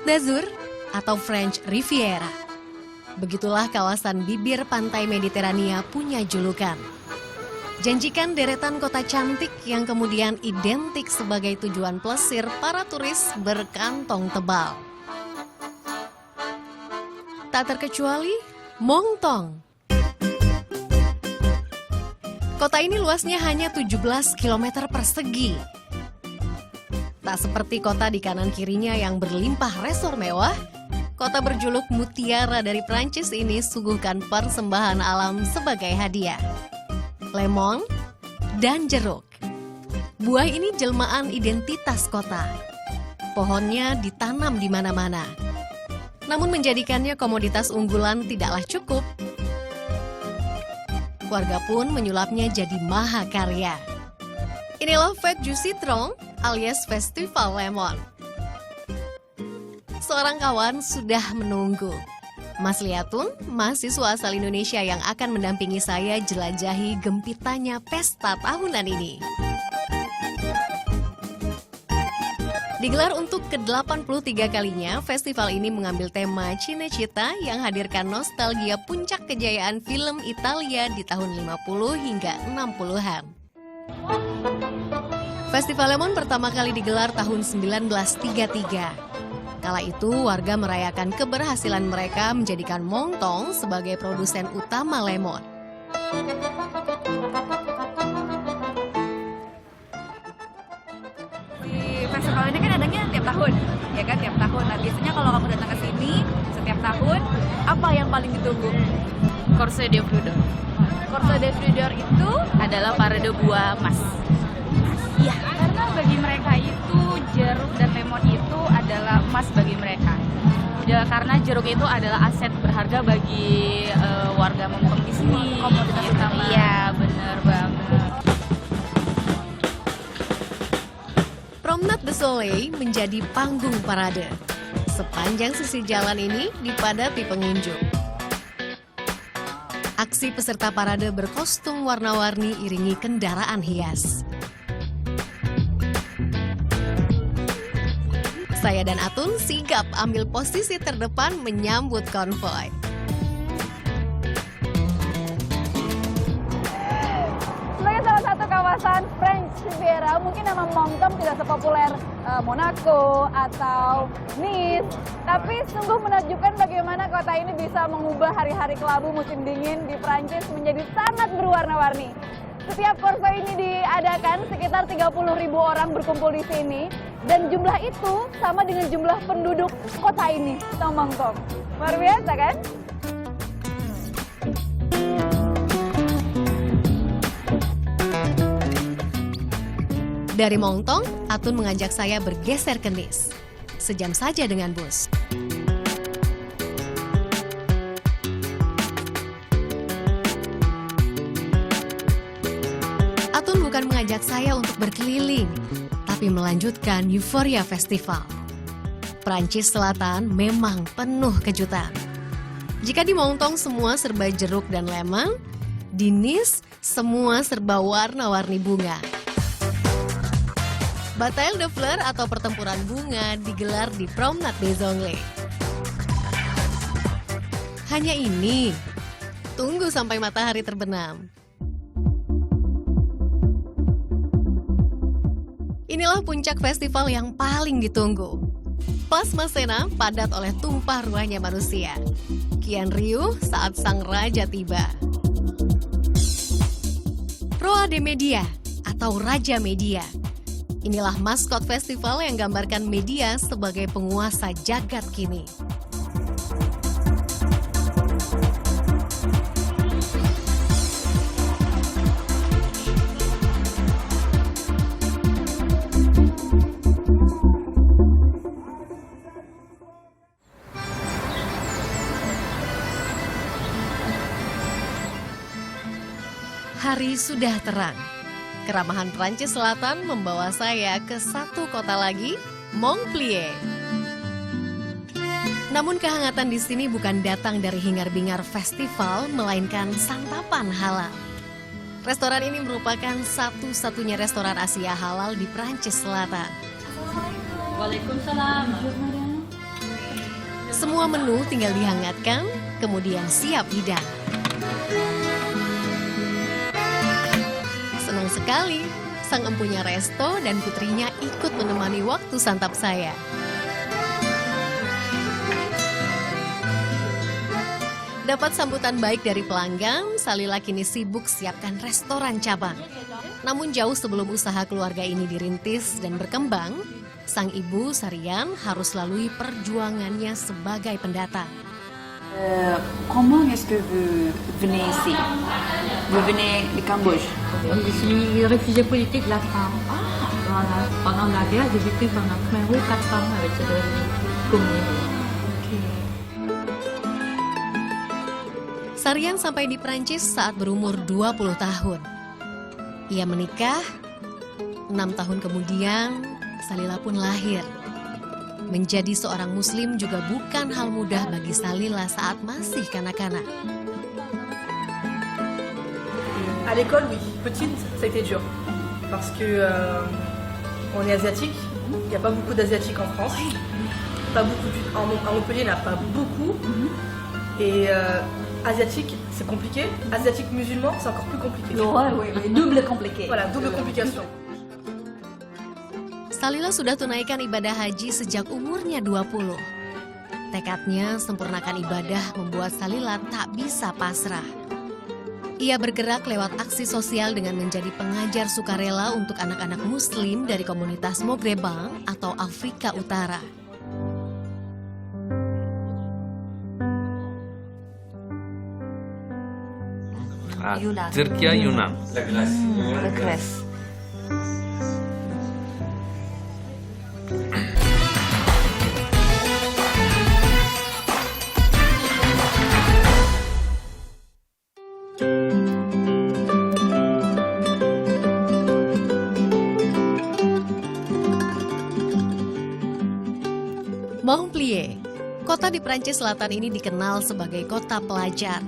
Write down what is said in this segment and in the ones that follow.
Côte d'Azur atau French Riviera. Begitulah kawasan bibir pantai Mediterania punya julukan. Janjikan deretan kota cantik yang kemudian identik sebagai tujuan plesir para turis berkantong tebal. Tak terkecuali Moncton. Kota ini luasnya hanya 17 km persegi. Tak seperti kota di kanan kirinya yang berlimpah resor mewah, kota berjuluk Mutiara dari Prancis ini suguhkan persembahan alam sebagai hadiah. Lemon dan jeruk. Buah ini jelmaan identitas kota. Pohonnya ditanam di mana-mana. Namun menjadikannya komoditas unggulan tidaklah cukup. Warga pun menyulapnya jadi mahakarya. Inilah Fête du Citron alias Festival Lemon. Seorang kawan sudah menunggu. Mas Liatun, mahasiswa asal Indonesia yang akan mendampingi saya jelajahi gempitannya pesta tahunan ini. Digelar untuk ke-83 kalinya, festival ini mengambil tema Cinecittà yang hadirkan nostalgia puncak kejayaan film Italia di tahun 50 hingga 60-an. Festival Lemon pertama kali digelar tahun 1933. Kala itu, warga merayakan keberhasilan mereka menjadikan Moncton sebagai produsen utama lemon. Di festival ini kan adanya tiap tahun, ya kan tiap tahun. Nah, biasanya kalau kamu datang ke sini setiap tahun, apa yang paling ditunggu? Corso de Fludor. Corso de Fludor itu Adalah parade buah emas. ya, karena bagi mereka itu jeruk dan lemon itu adalah emas bagi mereka. Ya, karena jeruk itu adalah aset berharga bagi warga Moncton di sini. Komoditas utama. Iya, bener banget. Promenade de Soleil menjadi panggung parade. Sepanjang sisi jalan ini dipadati pengunjung. Aksi peserta parade berkostum warna-warni iringi kendaraan hias. Saya dan Atun sigap ambil posisi terdepan menyambut konvoi. Sebagai salah satu kawasan French Riviera, mungkin nama Moncton tidak sepopuler Monaco atau Nice, tapi sungguh menakjubkan bagaimana kota ini bisa mengubah hari-hari kelabu musim dingin di Prancis menjadi sangat berwarna-warni. Setiap korso ini diadakan, sekitar 30.000 orang berkumpul di sini, dan jumlah itu sama dengan jumlah penduduk kota ini, Moncton. Luar biasa kan? Dari Moncton, Atun mengajak saya bergeser ke Nice. Sejam saja dengan bus. Atun bukan mengajak saya untuk berkeliling, tapi melanjutkan euforia festival. Prancis Selatan memang penuh kejutan. Jika di Moncton semua serba jeruk dan lemon, di Nice semua serba warna-warni bunga. Bataille de Fleurs atau pertempuran bunga digelar di Promenade des Anglais. Hanya ini, tunggu sampai matahari terbenam. Inilah puncak festival yang paling ditunggu. Place Masséna padat oleh tumpah ruahnya manusia. Kian riuh saat sang raja tiba. Roi des Médias atau Raja Media. Inilah maskot festival yang gambarkan media sebagai penguasa jagat kini. Hari sudah terang. Keramahan Prancis Selatan membawa saya ke satu kota lagi, Montpellier. Namun kehangatan di sini bukan datang dari hingar-bingar festival, melainkan santapan halal. Restoran ini merupakan satu-satunya restoran Asia halal di Prancis Selatan. Waalaikumsalam. Semua menu tinggal dihangatkan, kemudian siap hidang. Senang sekali, sang empunya resto dan putrinya ikut menemani waktu santap saya. Dapat sambutan baik dari pelanggan, Salila kini sibuk siapkan restoran cabang. Namun jauh sebelum usaha keluarga ini dirintis dan berkembang, sang ibu Sarian harus lalui perjuangannya sebagai pendatang. Comment est-ce que vous venez ici? Vous venez du Cambodge? Je suis réfugiée politique de la femme. Voilà. Pendant la guerre, j'ai vécu pendant 3 ou 4 ans avec ce régime communiste. Sarian sampai di Prancis saat berumur 20 tahun. Ia menikah, 6 tahun kemudian Salila pun lahir. Menjadi seorang muslim juga bukan hal mudah bagi Salila saat masih kanak-kanak. À l'école, oui. Petite, ça a été dur. Parce que on est asiatique. Il n'y a pas beaucoup d'asiatiques en France. Pas beaucoup. À Montpellier, il n'y en a pas beaucoup. Et asiatique, c'est compliqué. Asiatique musulman, c'est encore plus compliqué. Oui, double compliqué. Voilà, double complication. Salila sudah tunaikan ibadah haji sejak umurnya 20. Tekadnya sempurnakan ibadah membuat Salila tak bisa pasrah. Ia bergerak lewat aksi sosial dengan menjadi pengajar sukarela untuk anak-anak muslim dari komunitas Mogrebang atau Afrika Utara. Turki Yunan. La Grèce. Montpellier, kota di Prancis Selatan ini dikenal sebagai kota pelajar,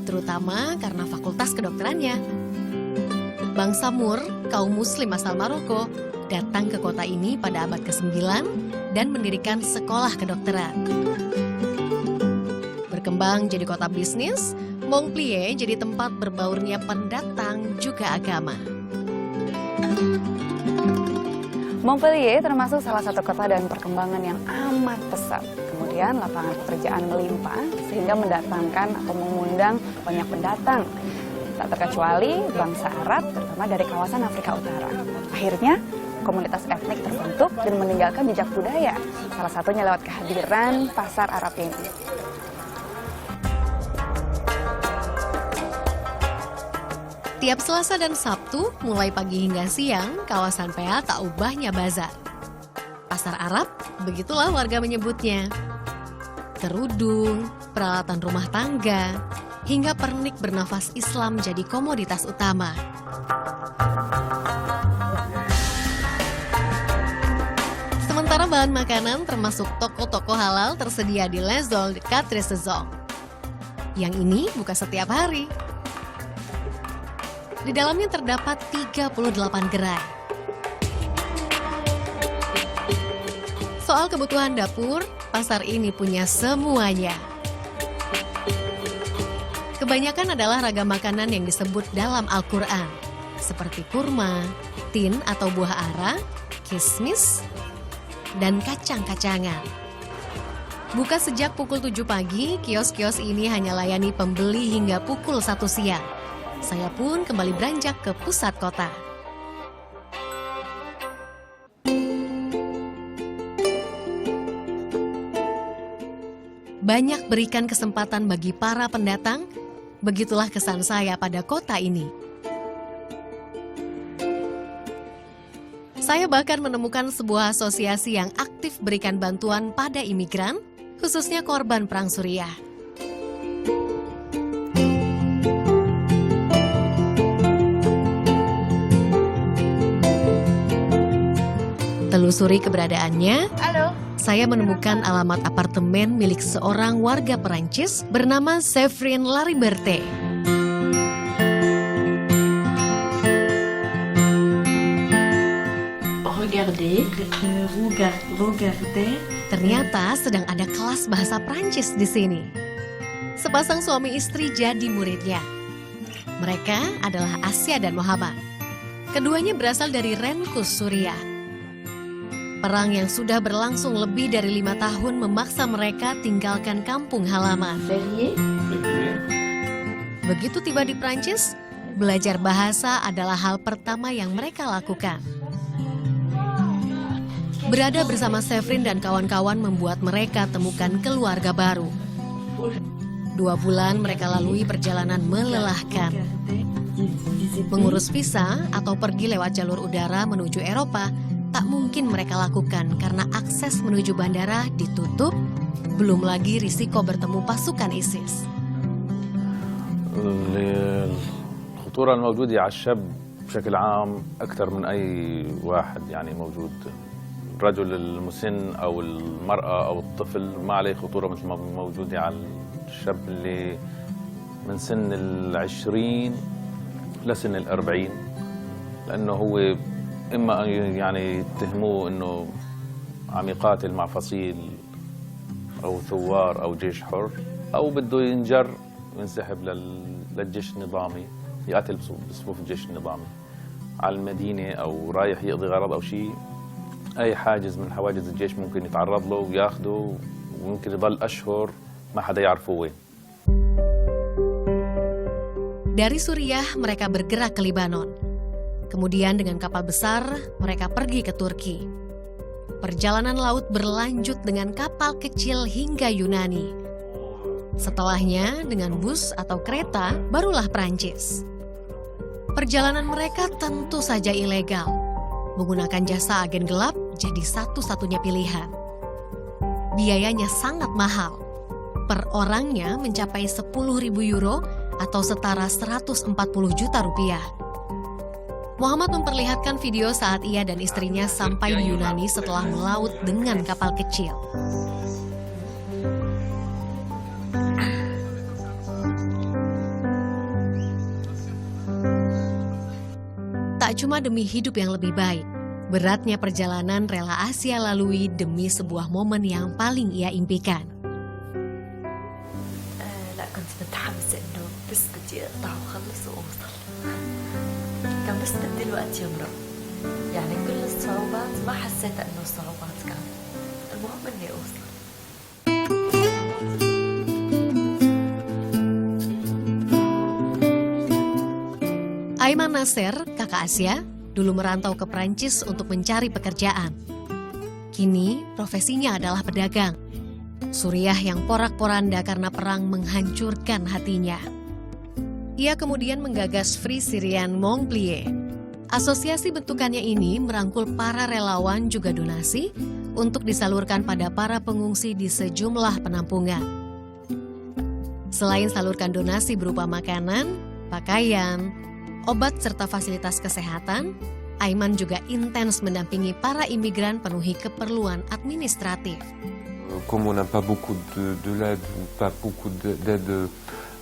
terutama karena fakultas kedokterannya. Bangsa Moor, kaum muslim asal Maroko, datang ke kota ini pada abad ke-9 dan mendirikan sekolah kedokteran. Berkembang jadi kota bisnis, Montpellier jadi tempat berbaurnya pendatang juga agama. Montpellier termasuk salah satu kota dengan perkembangan yang amat pesat. Kemudian lapangan pekerjaan melimpah sehingga mendatangkan atau mengundang banyak pendatang. Tak terkecuali bangsa Arab, terutama dari kawasan Afrika Utara. Akhirnya, komunitas etnik terbentuk dan meninggalkan jejak budaya. Salah satunya lewat kehadiran pasar Arab ini. Tiap Selasa dan Sabtu, mulai pagi hingga siang, kawasan PA tak ubahnya bazar. Pasar Arab, begitulah warga menyebutnya. Kerudung, peralatan rumah tangga, hingga pernik bernafas Islam jadi komoditas utama. Sementara bahan makanan termasuk toko-toko halal tersedia di Les Halles de Quatre Saisons. Yang ini buka setiap hari. Di dalamnya terdapat 38 gerai. Soal kebutuhan dapur, pasar ini punya semuanya. Kebanyakan adalah ragam makanan yang disebut dalam Al-Quran, seperti kurma, tin atau buah ara, kismis, dan kacang-kacangan. Buka sejak pukul 7 pagi, kios-kios ini hanya layani pembeli hingga pukul 1 siang. Saya pun kembali beranjak ke pusat kota. Banyak berikan kesempatan bagi para pendatang, begitulah kesan saya pada kota ini. Saya bahkan menemukan sebuah asosiasi yang aktif berikan bantuan pada imigran, khususnya korban Perang Suriah. Telusuri keberadaannya, saya menemukan alamat apartemen milik seorang warga Perancis bernama Séverine Lariberte. Regardez. Regardez. Ternyata sedang ada kelas bahasa Prancis di sini. Sepasang suami istri jadi muridnya. Mereka adalah Asya dan Muhammad. Keduanya berasal dari Renkus, Suriah. Perang yang sudah berlangsung lebih dari 5 tahun memaksa mereka tinggalkan kampung halaman. Begitu tiba di Prancis, belajar bahasa adalah hal pertama yang mereka lakukan. Berada bersama Sevrin dan kawan-kawan membuat mereka temukan keluarga baru. 2 bulan mereka lalui perjalanan melelahkan. Mengurus visa atau pergi lewat jalur udara menuju Eropa tak mungkin mereka lakukan karena akses menuju bandara ditutup, belum lagi risiko bertemu pasukan ISIS. الخطورة الموجودة على الشاب بشكل عام أكثر من أي واحد يعني موجود. الرجل المسن أو المرأة أو الطفل ما عليه خطورة مثل ما موجودة على الشاب اللي من سن 20 لسن 40 لأنه هو إما يعني يتهموه إنه عم يقاتل مع فصيل أو ثوار أو جيش حر أو بده ينجر وينسحب للجيش النظامي يقاتل بصفوف الجيش النظامي على المدينة أو رايح يقضي غرض أو شيء. أي حاجز من حواجز الجيش ممكن يتعرض له وياخده وممكن يضل أشهر ما حدا يعرفه وين. Dari Suriah mereka bergerak ke Libanon. Kemudian dengan kapal besar mereka pergi ke Turki. Perjalanan laut berlanjut dengan kapal kecil hingga Yunani. Setelahnya dengan bus atau kereta barulah Prancis. Perjalanan mereka tentu saja ilegal. Menggunakan jasa agen gelap jadi satu-satunya pilihan. Biayanya sangat mahal. Per orangnya mencapai 10.000 euro atau setara 140 juta rupiah. Muhammad memperlihatkan video saat ia dan istrinya sampai di Yunani setelah melaut dengan kapal kecil. Tak cuma demi hidup yang lebih baik, beratnya perjalanan rela Asya lalui demi sebuah momen yang paling ia impikan. لا كنت متحمسة إنه بس بدي أقطع وأخلص وأوصل. كان بس بدي الوقت يمرق. يعني كل الصعوبات ما حسيت إنه صعوبات كانت. المهم إني أوصل. Aiman Nasser, kakak Asya, dulu merantau ke Prancis untuk mencari pekerjaan. Kini profesinya adalah pedagang. Suriah yang porak-poranda karena perang menghancurkan hatinya. Ia kemudian menggagas Free Syrian Montpellier. Asosiasi bentukannya ini merangkul para relawan juga donasi untuk disalurkan pada para pengungsi di sejumlah penampungan. Selain salurkan donasi berupa makanan, pakaian, obat serta fasilitas kesehatan, Aiman juga intens mendampingi para imigran penuhi keperluan administratif. Comme on n'a pas beaucoup de l'aide ou pas beaucoup d'aide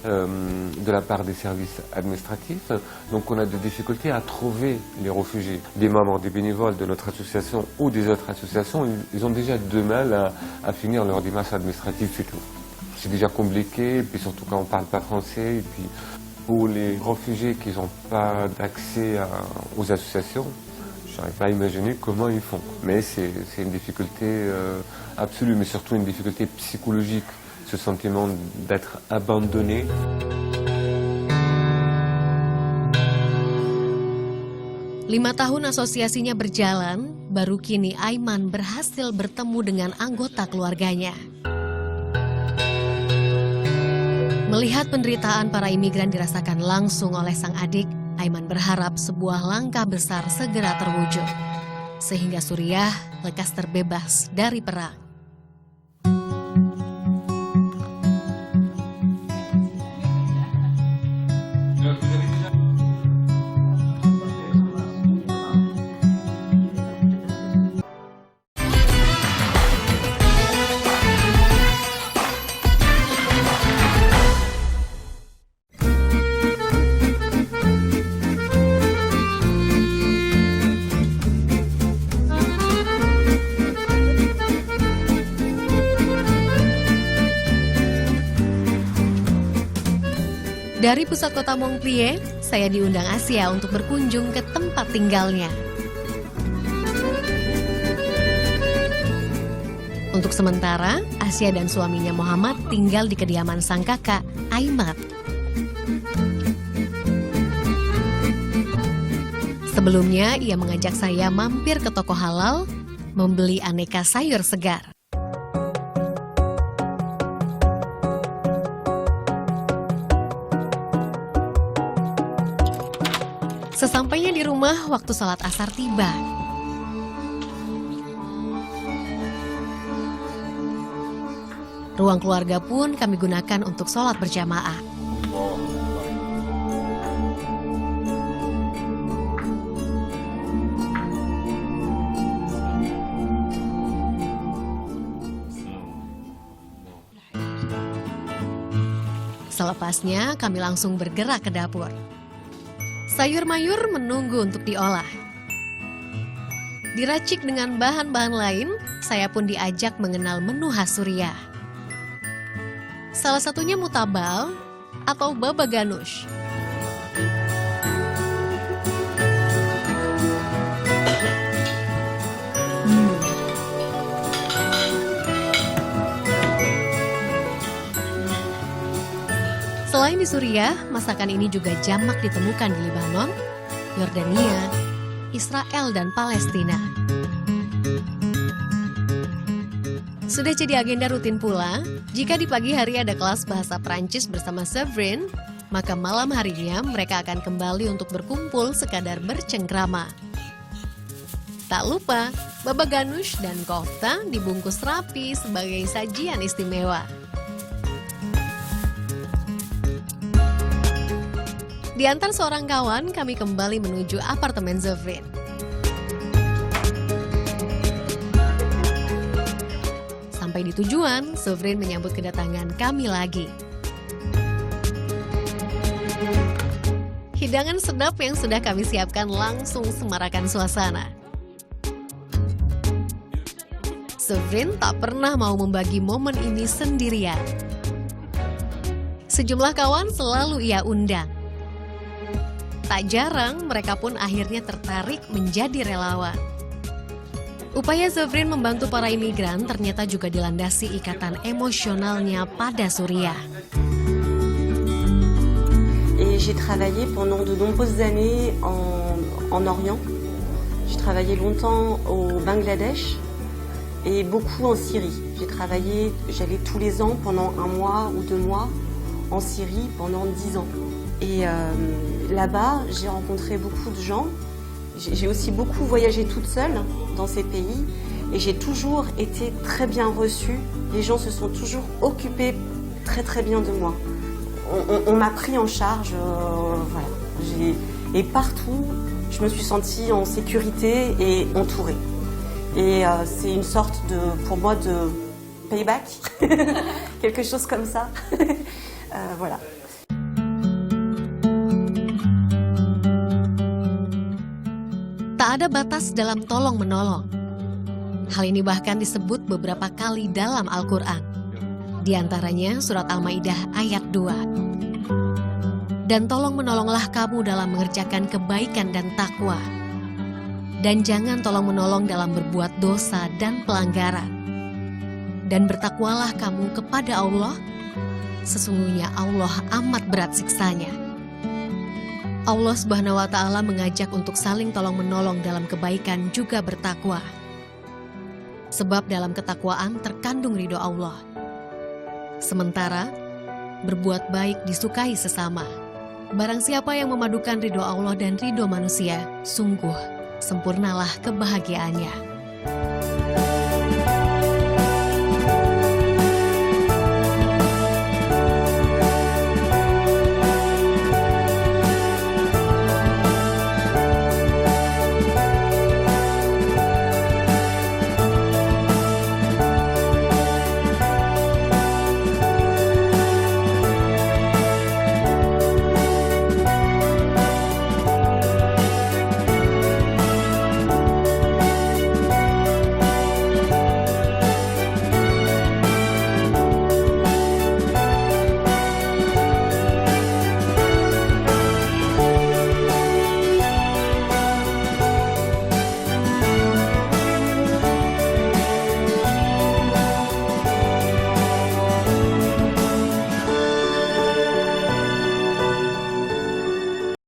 de la part des services administratifs, donc on a des difficultés à trouver les réfugiés. Des membres des bénévoles de notre association ou des autres associations, ils ont déjà du mal à finir leur démarche administrative, c'est tout. C'est déjà compliqué, et puis surtout quand on ne parle pas français, et puis pour les réfugiés qui n'ont pas d'accès aux associations, je n'arrive pas à imaginer comment ils font. Mais c'est une difficulté absolue, mais surtout une difficulté psychologique, ce sentiment d'être abandonné. Lima tahun asosiasinya berjalan, baru kini Aiman berhasil bertemu dengan anggota keluarganya. Melihat penderitaan para imigran dirasakan langsung oleh sang adik, Aiman berharap sebuah langkah besar segera terwujud, sehingga Suriah lekas terbebas dari perang. Dari pusat kota Montpellier, saya diundang Asia untuk berkunjung ke tempat tinggalnya. Untuk sementara, Asia dan suaminya Muhammad tinggal di kediaman sang kakak, Aimat. Sebelumnya, ia mengajak saya mampir ke toko halal, membeli aneka sayur segar. Sesampainya di rumah, waktu sholat asar tiba. Ruang keluarga pun kami gunakan untuk sholat berjamaah. Selepasnya, kami langsung bergerak ke dapur. Sayur mayur menunggu untuk diolah. Diracik dengan bahan-bahan lain, saya pun diajak mengenal menu khas Suriah. Salah satunya mutabal atau baba ganoush. Selain di Suriah, masakan ini juga jamak ditemukan di Lebanon, Yordania, Israel, dan Palestina. Sudah jadi agenda rutin pula, jika di pagi hari ada kelas bahasa Prancis bersama Severin, maka malam harinya mereka akan kembali untuk berkumpul sekadar bercengkrama. Tak lupa, baba ganoush dan kofta dibungkus rapi sebagai sajian istimewa. Diantar seorang kawan, kami kembali menuju apartemen Severin. Sampai di tujuan, Severin menyambut kedatangan kami lagi. Hidangan sedap yang sudah kami siapkan langsung semarakan suasana. Severin tak pernah mau membagi momen ini sendirian. Sejumlah kawan selalu ia undang. Tak jarang mereka pun akhirnya tertarik menjadi relawan. Upaya Severin membantu para imigran ternyata juga dilandasi ikatan emosionalnya pada Suriah. Et j'ai travaillé pendant de nombreuses années en Orient. J'ai travaillé longtemps au Bangladesh et beaucoup en Syrie. J'allais tous les ans pendant 1 mois ou 2 mois en Syrie pendant 10 ans. Et là-bas, j'ai rencontré beaucoup de gens. J'ai aussi beaucoup voyagé toute seule dans ces pays et j'ai toujours été très bien reçue. Les gens se sont toujours occupés très très bien de moi. On m'a pris en charge, voilà. Et partout, je me suis sentie en sécurité et entourée. Et c'est une sorte de, pour moi, de payback, quelque chose comme ça. Voilà. Tak ada batas dalam tolong-menolong. Hal ini bahkan disebut beberapa kali dalam Al-Quran. Di antaranya surat Al-Maidah ayat 2. Dan tolong-menolonglah kamu dalam mengerjakan kebaikan dan takwa. Dan jangan tolong-menolong dalam berbuat dosa dan pelanggaran. Dan bertakwalah kamu kepada Allah. Sesungguhnya Allah amat berat siksanya. Allah Subhanahu wa Ta'ala mengajak untuk saling tolong-menolong dalam kebaikan juga bertakwa. Sebab dalam ketakwaan terkandung ridho Allah. Sementara berbuat baik disukai sesama. Barang siapa yang memadukan ridho Allah dan ridho manusia, sungguh sempurnalah kebahagiaannya.